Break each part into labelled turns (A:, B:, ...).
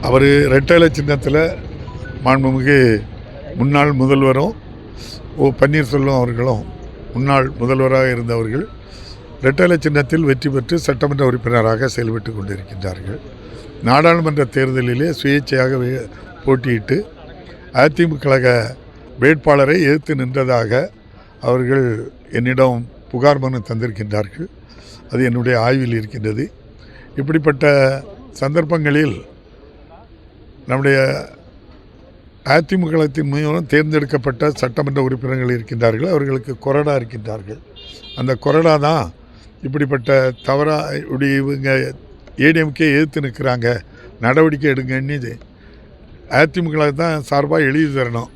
A: அவர் ரெட்டை சின்னத்தில் மாண்புமிகு முன்னாள் முதல்வரும் பன்னீர்செல்வம் அவர்களும் முன்னாள் முதல்வராக இருந்தவர்கள் ரெட்டை சின்னத்தில் வெற்றி பெற்று சட்டமன்ற உறுப்பினராக செயல்பட்டு கொண்டிருக்கின்றார்கள். நாடாளுமன்ற தேர்தலிலே சுயேட்சையாக போட்டியிட்டு அதிமுக வேட்பாளரை எதிர்த்து நின்றதாக அவர்கள் என்னிடம் புகார் மனு தந்திருக்கின்றார்கள். அது என்னுடைய ஆய்வில் இருக்கின்றது. இப்படிப்பட்ட சந்தர்ப்பங்களில் நம்முடைய அதிமுகத்தின் மூலம் தேர்ந்தெடுக்கப்பட்ட சட்டமன்ற உறுப்பினர்கள் இருக்கின்றார்கள். அவர்களுக்கு கொறடா இருக்கின்றார்கள். அந்த கொறடா தான் இப்படிப்பட்ட தவறாக இவங்க ஏடிஎம்கே எதிர்த்து நிற்கிறாங்க, நடவடிக்கை எடுங்கன்னு அதிமுக தான் சார்பாக எழுதி தரணும்.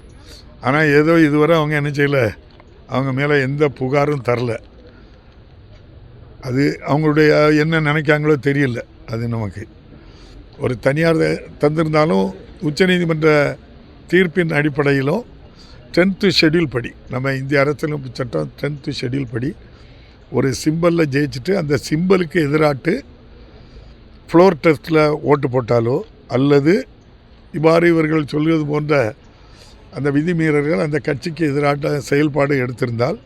A: ஆனால் ஏதோ இதுவரை அவங்க என்ன செய்யலை, அவங்க மேலே எந்த புகாரும் தரல. அது அவங்களுடைய என்ன நினைக்காங்களோ தெரியல. அது நமக்கு ஒரு தனியார் தந்திருந்தாலும் உச்சநீதிமன்ற தீர்ப்பின் அடிப்படையிலும் 10th ஷெட்யூல் படி, நம்ம இந்திய அரசியலமைப்பு சட்டம் 10th ஷெட்யூல் படி ஒரு சிம்பலில் ஜெயிச்சுட்டு அந்த சிம்பலுக்கு எதிராட்டு ஃப்ளோர் டெஸ்ட்டில் ஓட்டு போட்டாலோ அல்லது இவ்வாறு இவர்கள் சொல்வது போன்ற அந்த விதிமீறல்கள் அந்த கட்சிக்கு எதிராட்ட செயல்பாடு எடுத்திருந்தால்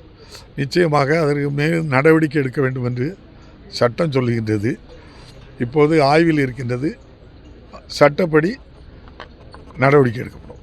A: நிச்சயமாக அதற்கு மேல் நடவடிக்கை எடுக்க வேண்டும் என்று சட்டம் சொல்லுகின்றது. இப்போது ஆய்வில் இருக்கின்றது. சட்டப்படி நடவடிக்கை எடுக்கப்படும்.